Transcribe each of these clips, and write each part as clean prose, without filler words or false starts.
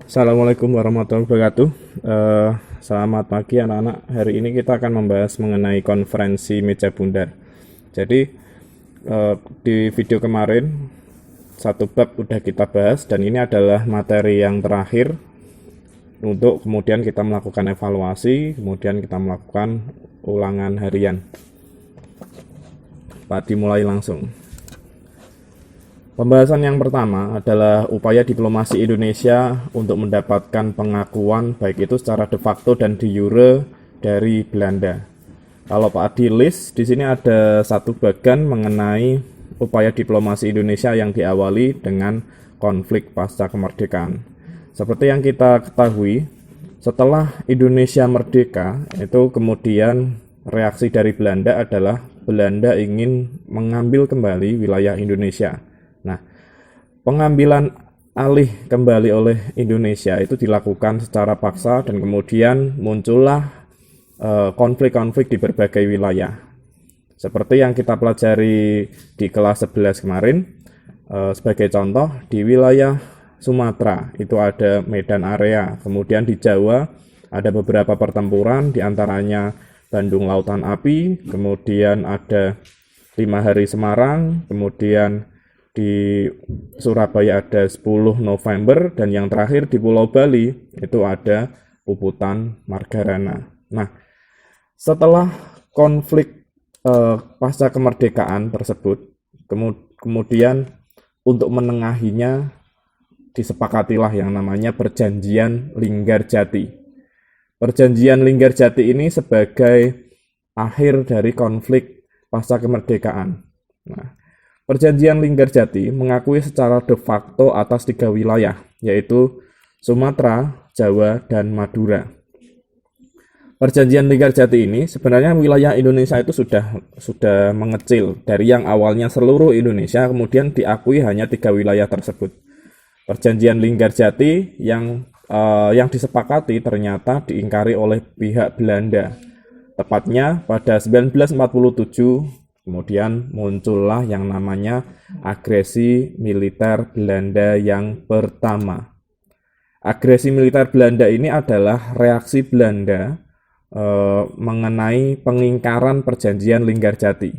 Assalamualaikum warahmatullahi wabarakatuh. Eh, Selamat pagi anak-anak. Hari ini kita akan membahas mengenai konferensi meja bundar. Jadi di video kemarin satu bab udah kita bahas dan ini adalah materi yang terakhir untuk kemudian kita melakukan evaluasi, kemudian kita melakukan ulangan harian. Pak dimulai langsung. Pembahasan yang pertama adalah upaya diplomasi Indonesia untuk mendapatkan pengakuan baik itu secara de facto dan de jure dari Belanda. Kalau Pak list di sini ada satu bagian mengenai upaya diplomasi Indonesia yang diawali dengan konflik pasca kemerdekaan. Seperti yang kita ketahui, setelah Indonesia merdeka, itu kemudian reaksi dari Belanda adalah Belanda ingin mengambil kembali wilayah Indonesia. Nah, pengambilan alih kembali oleh Indonesia itu dilakukan secara paksa dan kemudian muncullah konflik-konflik di berbagai wilayah. Seperti yang kita pelajari di kelas 11 kemarin, sebagai contoh di wilayah Sumatera itu ada Medan Area, kemudian di Jawa ada beberapa pertempuran, diantaranya Bandung Lautan Api, kemudian ada 5 Hari Semarang, kemudian di Surabaya ada 10 November, dan yang terakhir di Pulau Bali itu ada Puputan Margarana. Nah, setelah konflik pasca kemerdekaan tersebut, kemudian untuk menengahinya disepakatilah yang namanya Perjanjian Linggarjati. Perjanjian Linggarjati ini sebagai akhir dari konflik pasca kemerdekaan. Nah, Perjanjian Linggarjati mengakui secara de facto atas 3 wilayah, yaitu Sumatera, Jawa, dan Madura. Perjanjian Linggarjati ini sebenarnya wilayah Indonesia itu sudah mengecil dari yang awalnya seluruh Indonesia, kemudian diakui hanya 3 wilayah tersebut. Perjanjian Linggarjati yang disepakati ternyata diingkari oleh pihak Belanda. Tepatnya pada 1947. Kemudian muncullah yang namanya agresi militer Belanda yang pertama. Agresi militer Belanda ini adalah reaksi Belanda mengenai pengingkaran Perjanjian Linggarjati.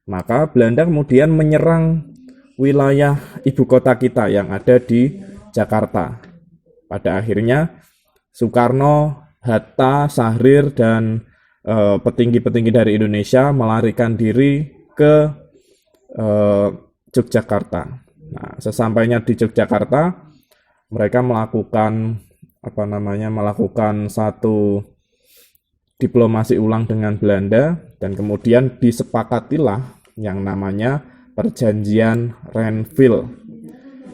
Maka Belanda kemudian menyerang wilayah ibu kota kita yang ada di Jakarta. Pada akhirnya Soekarno, Hatta, Syahrir, dan petinggi-petinggi dari Indonesia melarikan diri ke Yogyakarta. Nah, sesampainya di Yogyakarta, mereka melakukan satu diplomasi ulang dengan Belanda, dan kemudian disepakatilah yang namanya Perjanjian Renville.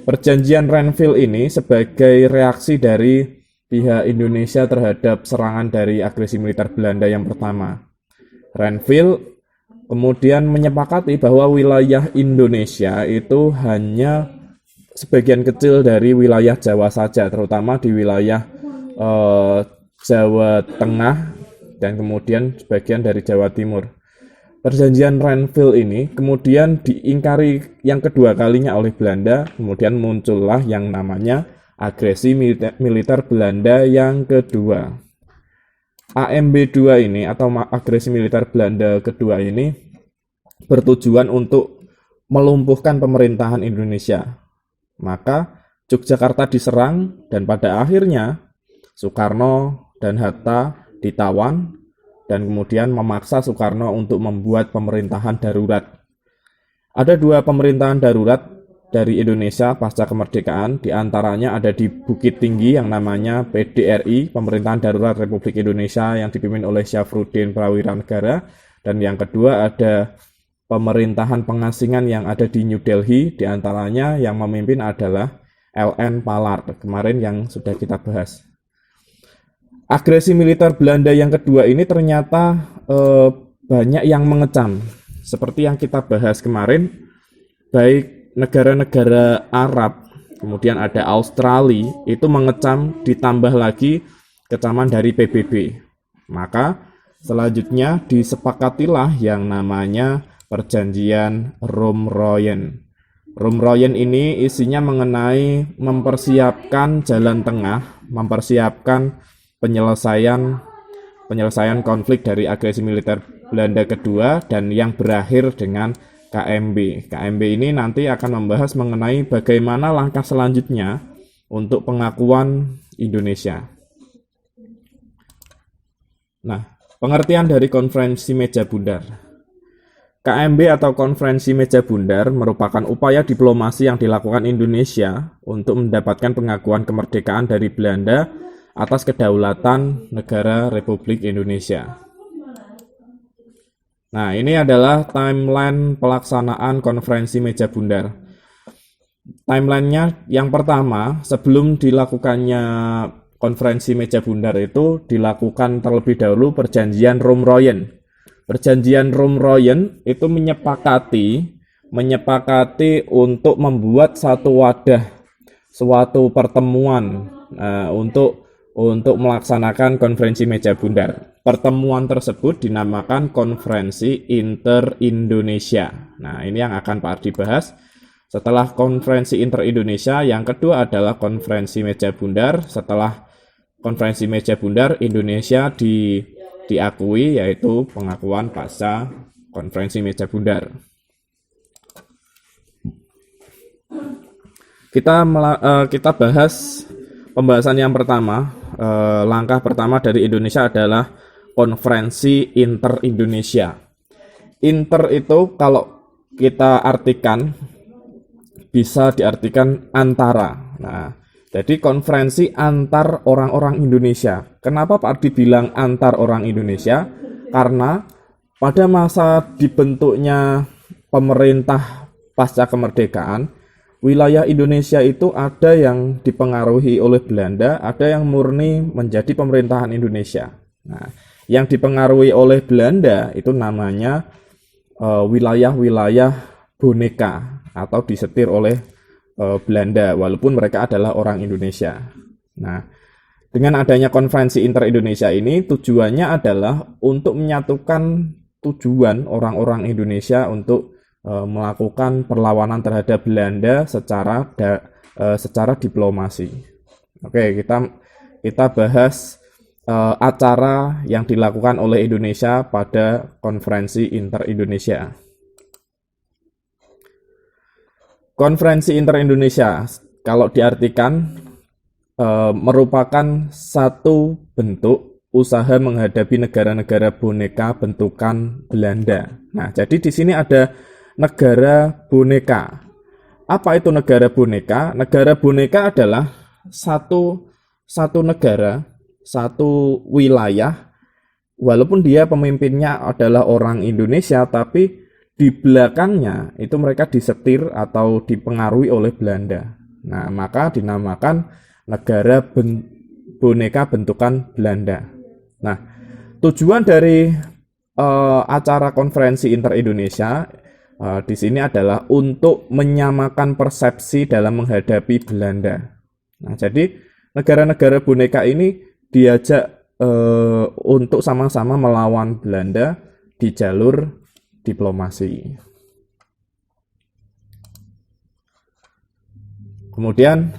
Perjanjian Renville ini sebagai reaksi dari pihak Indonesia terhadap serangan dari agresi militer Belanda yang pertama. Renville kemudian menyepakati bahwa wilayah Indonesia itu hanya sebagian kecil dari wilayah Jawa saja, terutama di wilayah Jawa Tengah dan kemudian sebagian dari Jawa Timur. Perjanjian Renville ini kemudian diingkari yang kedua kalinya oleh Belanda, kemudian muncullah yang namanya agresi militer Belanda yang kedua. AMB2 ini atau agresi militer Belanda kedua ini bertujuan untuk melumpuhkan pemerintahan Indonesia. Maka Yogyakarta diserang dan pada akhirnya Soekarno dan Hatta ditawan dan kemudian memaksa Soekarno untuk membuat pemerintahan darurat. Ada 2 pemerintahan darurat dari Indonesia pasca kemerdekaan, diantaranya ada di Bukit Tinggi yang namanya PDRI, Pemerintahan Darurat Republik Indonesia, yang dipimpin oleh Syafruddin Prawira Negara, dan yang kedua ada pemerintahan pengasingan yang ada di New Delhi, diantaranya yang memimpin adalah LN Pallard, kemarin yang sudah kita bahas. Agresi militer Belanda yang kedua ini ternyata banyak yang mengecam, seperti yang kita bahas kemarin, baik negara-negara Arab, kemudian ada Australia, itu mengecam, ditambah lagi kecaman dari PBB. Maka selanjutnya disepakatilah yang namanya Perjanjian Roem-Royen. Roemroyen ini isinya mengenai mempersiapkan jalan tengah, mempersiapkan penyelesaian konflik dari agresi militer Belanda kedua dan yang berakhir dengan KMB. KMB ini nanti akan membahas mengenai bagaimana langkah selanjutnya untuk pengakuan Indonesia. Nah, pengertian dari konferensi meja bundar. KMB atau Konferensi Meja Bundar merupakan upaya diplomasi yang dilakukan Indonesia untuk mendapatkan pengakuan kemerdekaan dari Belanda atas kedaulatan negara Republik Indonesia. Nah, ini adalah timeline pelaksanaan Konferensi Meja Bundar. Timelinenya yang pertama, sebelum dilakukannya Konferensi Meja Bundar itu dilakukan terlebih dahulu Perjanjian Roemroyen. Perjanjian Roemroyen itu menyepakati untuk membuat satu wadah, suatu pertemuan untuk melaksanakan konferensi meja bundar. Pertemuan tersebut dinamakan Konferensi Inter-Indonesia. Nah, ini yang akan Pak Ardi bahas. Setelah Konferensi Inter-Indonesia, yang kedua adalah Konferensi Meja Bundar. Setelah Konferensi Meja Bundar, Indonesia diakui, yaitu pengakuan pasca Konferensi Meja Bundar. Kita bahas pembahasan yang pertama. Langkah pertama dari Indonesia adalah Konferensi Inter-Indonesia. Inter itu kalau kita artikan bisa diartikan antara. Nah, jadi konferensi antar orang-orang Indonesia. Kenapa Pak Ardi bilang antar orang Indonesia? Karena pada masa dibentuknya pemerintah pasca kemerdekaan, wilayah Indonesia itu ada yang dipengaruhi oleh Belanda, ada yang murni menjadi pemerintahan Indonesia. Nah, yang dipengaruhi oleh Belanda itu namanya wilayah-wilayah boneka atau disetir oleh Belanda, walaupun mereka adalah orang Indonesia. Nah, dengan adanya konferensi Inter-Indonesia ini tujuannya adalah untuk menyatukan tujuan orang-orang Indonesia untuk melakukan perlawanan terhadap Belanda secara diplomasi. Oke, kita bahas acara yang dilakukan oleh Indonesia pada konferensi Inter-Indonesia. Konferensi Inter-Indonesia, kalau diartikan, merupakan satu bentuk usaha menghadapi negara-negara boneka bentukan Belanda. Nah, jadi di sini ada negara boneka. Apa itu negara boneka? Negara boneka adalah satu negara, satu wilayah, walaupun dia pemimpinnya adalah orang Indonesia, tapi di belakangnya itu mereka disetir atau dipengaruhi oleh Belanda. Nah, maka dinamakan negara boneka bentukan Belanda. Nah, tujuan dari acara konferensi Inter-Indonesia di sini adalah untuk menyamakan persepsi dalam menghadapi Belanda. Nah, jadi negara-negara boneka ini diajak untuk sama-sama melawan Belanda di jalur diplomasi. Kemudian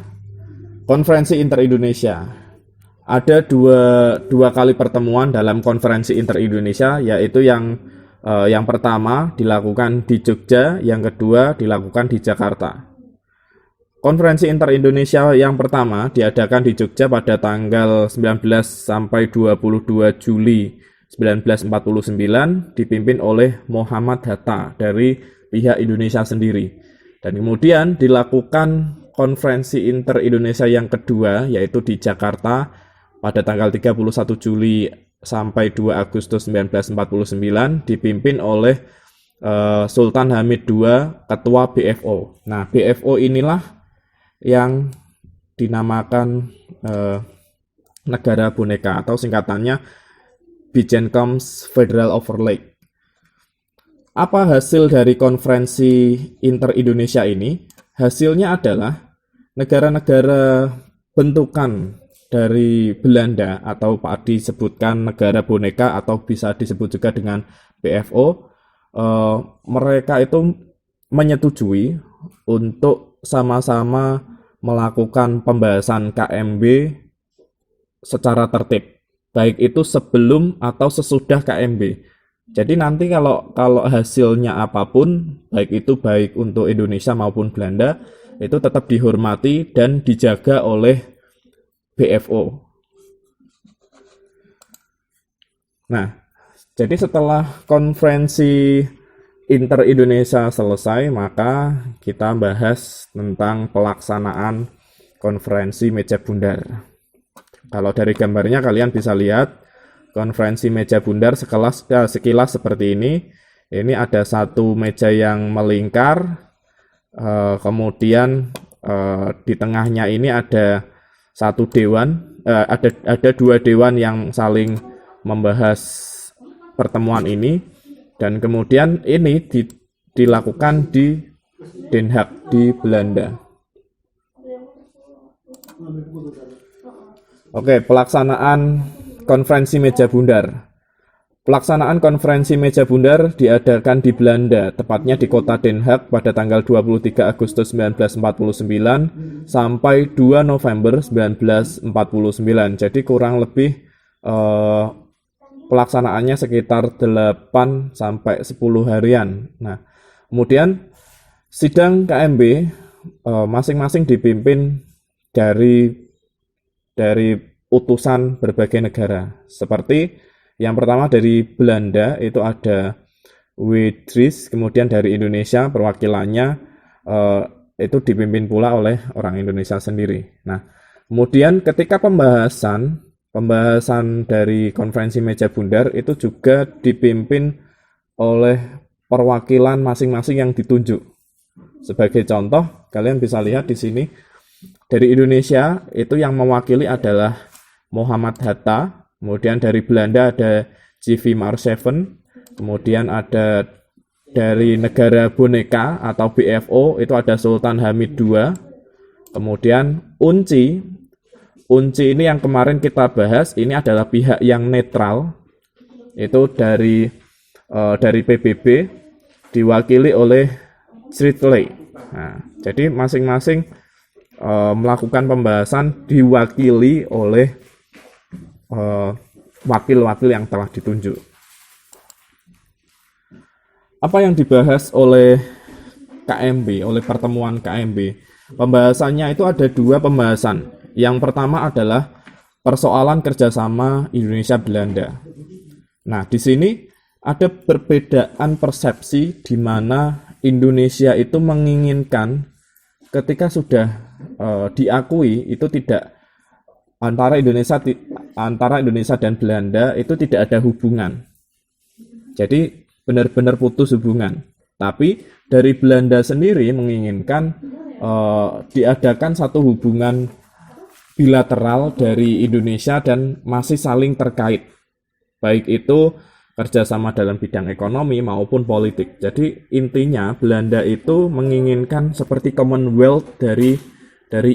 konferensi Inter-Indonesia. Ada dua kali pertemuan dalam konferensi Inter-Indonesia, yaitu yang pertama dilakukan di Jogja, yang kedua dilakukan di Jakarta. Konferensi Inter-Indonesia yang pertama diadakan di Jogja pada tanggal 19 sampai 22 Juli 1949, dipimpin oleh Muhammad Hatta dari pihak Indonesia sendiri. Dan kemudian dilakukan konferensi Inter-Indonesia yang kedua, yaitu di Jakarta pada tanggal 31 Juli sampai 2 Agustus 1949, dipimpin oleh Sultan Hamid II, Ketua BFO. Nah, BFO inilah yang dinamakan negara boneka atau singkatannya Bijenkoms Federal Overlay. Apa hasil dari konferensi Inter-Indonesia ini? Hasilnya adalah negara-negara bentukan dari Belanda atau Pak Adi sebutkan negara boneka atau bisa disebut juga dengan BFO. Mereka itu menyetujui untuk sama-sama melakukan pembahasan KMB secara tertib, baik itu sebelum atau sesudah KMB. Jadi nanti kalau hasilnya apapun, baik untuk Indonesia maupun Belanda, itu tetap dihormati dan dijaga oleh BFO. Nah, jadi setelah konferensi Inter-Indonesia selesai, maka kita bahas tentang pelaksanaan konferensi meja bundar. Kalau dari gambarnya kalian bisa lihat konferensi meja bundar sekilas seperti ini. Ini ada satu meja yang melingkar, kemudian di tengahnya ini ada satu dewan, ada dua dewan yang saling membahas pertemuan ini, dan kemudian ini dilakukan di Den Haag di Belanda. Oke, pelaksanaan konferensi meja bundar. Pelaksanaan konferensi meja bundar diadakan di Belanda, tepatnya di kota Den Haag pada tanggal 23 Agustus 1949 sampai 2 November 1949. Jadi kurang lebih pelaksanaannya sekitar 8 sampai 10 harian. Nah, kemudian sidang KMB masing-masing dipimpin dari utusan berbagai negara. Seperti yang pertama dari Belanda itu ada Widris, kemudian dari Indonesia perwakilannya itu dipimpin pula oleh orang Indonesia sendiri. Nah, kemudian ketika pembahasan dari konferensi meja bundar itu juga dipimpin oleh perwakilan masing-masing yang ditunjuk. Sebagai contoh, kalian bisa lihat di sini dari Indonesia itu yang mewakili adalah Muhammad Hatta, kemudian dari Belanda ada J.V. Marseven, kemudian ada dari negara boneka atau BFO itu ada Sultan Hamid II, kemudian UNCI ini yang kemarin kita bahas, ini adalah pihak yang netral, itu dari PBB diwakili oleh Shirley. Nah, jadi masing-masing melakukan pembahasan diwakili oleh wakil-wakil yang telah ditunjuk. Apa yang dibahas oleh KMB, oleh pertemuan KMB? Pembahasannya itu ada dua pembahasan. Yang pertama adalah persoalan kerjasama Indonesia-Belanda. Nah, di sini ada perbedaan persepsi di mana Indonesia itu menginginkan ketika sudah diakui itu tidak antara Indonesia dan Belanda itu tidak ada hubungan. Jadi benar-benar putus hubungan. Tapi dari Belanda sendiri menginginkan diadakan satu hubungan bilateral dari Indonesia dan masih saling terkait, baik itu kerjasama dalam bidang ekonomi maupun politik. Jadi intinya Belanda itu menginginkan seperti Commonwealth dari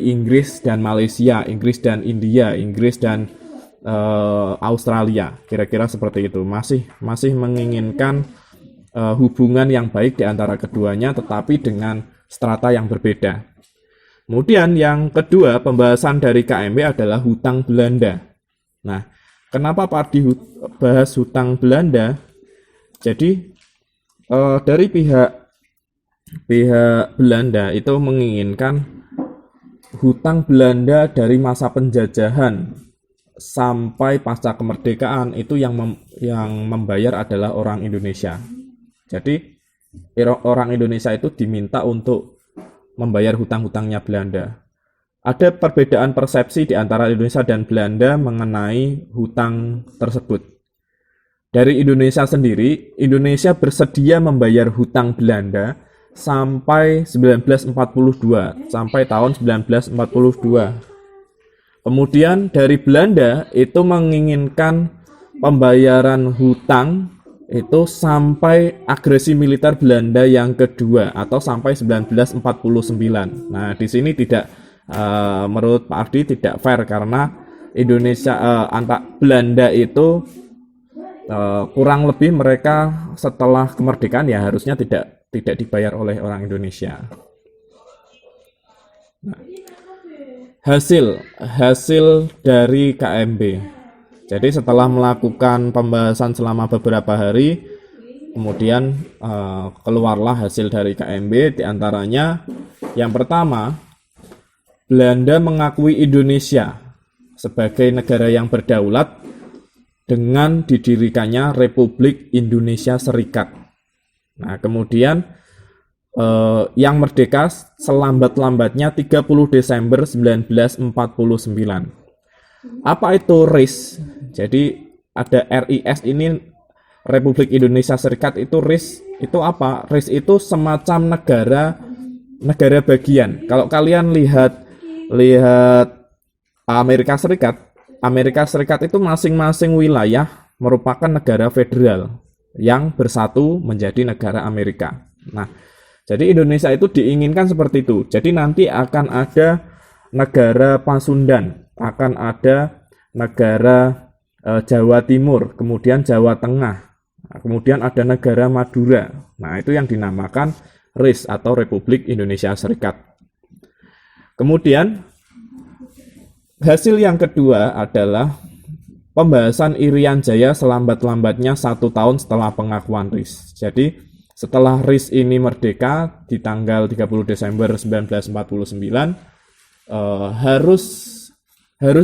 Inggris dan Malaysia, Inggris dan India, Inggris dan Australia, kira-kira seperti itu. Masih menginginkan hubungan yang baik di antara keduanya, tetapi dengan strata yang berbeda. Kemudian yang kedua, pembahasan dari KMB adalah hutang Belanda. Nah, kenapa Pak Ardi bahas hutang Belanda? Jadi dari pihak Belanda itu menginginkan hutang Belanda dari masa penjajahan sampai pasca kemerdekaan itu yang membayar adalah orang Indonesia. Jadi orang Indonesia itu diminta untuk membayar hutang-hutangnya Belanda. Ada perbedaan persepsi di antara Indonesia dan Belanda mengenai hutang tersebut. Dari Indonesia sendiri, Indonesia bersedia membayar hutang Belanda sampai 1942, sampai tahun 1942. Kemudian dari Belanda itu menginginkan pembayaran hutang itu sampai agresi militer Belanda yang kedua atau sampai 1949. Nah, di sini tidak menurut Pak Ardi tidak fair karena Indonesia Belanda itu kurang lebih mereka setelah kemerdekaan ya harusnya tidak dibayar oleh orang Indonesia. Hasil dari KMB. Jadi setelah melakukan pembahasan selama beberapa hari, kemudian keluarlah hasil dari KMB. Diantaranya yang pertama, Belanda mengakui Indonesia sebagai negara yang berdaulat dengan didirikannya Republik Indonesia Serikat. Nah, kemudian yang merdeka selambat-lambatnya 30 Desember 1949. Apa itu RIS? Jadi ada RIS ini, Republik Indonesia Serikat itu RIS itu apa? RIS itu semacam negara bagian. Kalau kalian lihat Amerika Serikat itu masing-masing wilayah merupakan negara federal yang bersatu menjadi negara Amerika. Nah, jadi Indonesia itu diinginkan seperti itu. Jadi nanti akan ada negara Pasundan, akan ada negara Jawa Timur, kemudian Jawa Tengah, kemudian ada negara Madura. Nah, itu yang dinamakan RIS atau Republik Indonesia Serikat. Kemudian hasil yang kedua adalah pembahasan Irian Jaya selambat-lambatnya 1 tahun setelah pengakuan RIS. Jadi setelah RIS ini merdeka di tanggal 30 Desember 1949, harus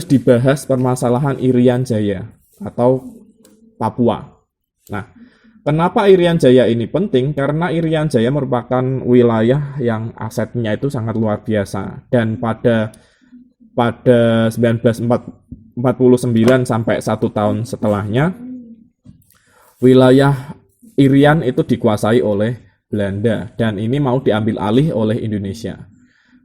dibahas permasalahan Irian Jaya atau Papua. Nah, kenapa Irian Jaya ini penting? Karena Irian Jaya merupakan wilayah yang asetnya itu sangat luar biasa, dan pada 1949 sampai 1 tahun setelahnya, wilayah Irian itu dikuasai oleh Belanda dan ini mau diambil alih oleh Indonesia.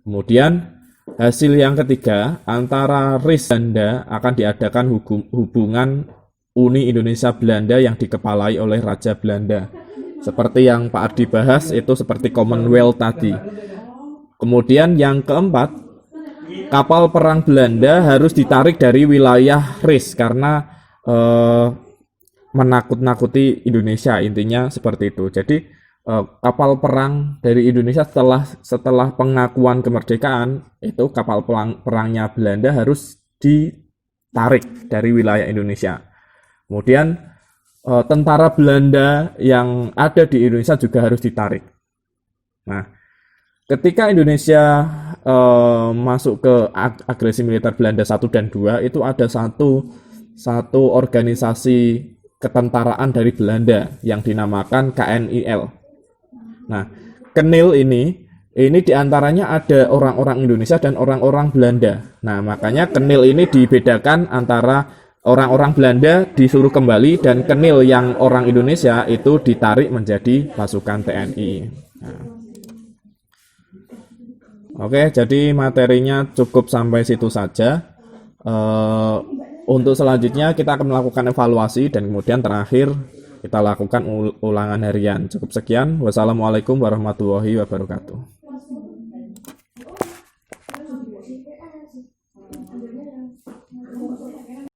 Kemudian hasil yang ketiga, antara RIS dan Belanda akan diadakan hubungan Uni Indonesia Belanda yang dikepalai oleh Raja Belanda. Seperti yang Pak Ardi bahas, itu seperti Commonwealth tadi. Kemudian yang keempat, kapal perang Belanda harus ditarik dari wilayah RIS karena menakut-nakuti Indonesia, intinya seperti itu. Jadi kapal perang dari Indonesia setelah pengakuan kemerdekaan, itu kapal perangnya Belanda harus ditarik dari wilayah Indonesia. Kemudian tentara Belanda yang ada di Indonesia juga harus ditarik. Nah, ketika Indonesia masuk ke agresi militer Belanda 1 dan 2, itu ada satu organisasi ketentaraan dari Belanda yang dinamakan KNIL. Nah, KNIL ini diantaranya ada orang-orang Indonesia dan orang-orang Belanda. Nah, makanya KNIL ini dibedakan antara orang-orang Belanda disuruh kembali dan KNIL yang orang Indonesia itu ditarik menjadi pasukan TNI. Nah. Oke, jadi materinya cukup sampai situ saja. Untuk selanjutnya kita akan melakukan evaluasi dan kemudian terakhir kita lakukan ulangan harian. Cukup sekian. Wassalamualaikum warahmatullahi wabarakatuh.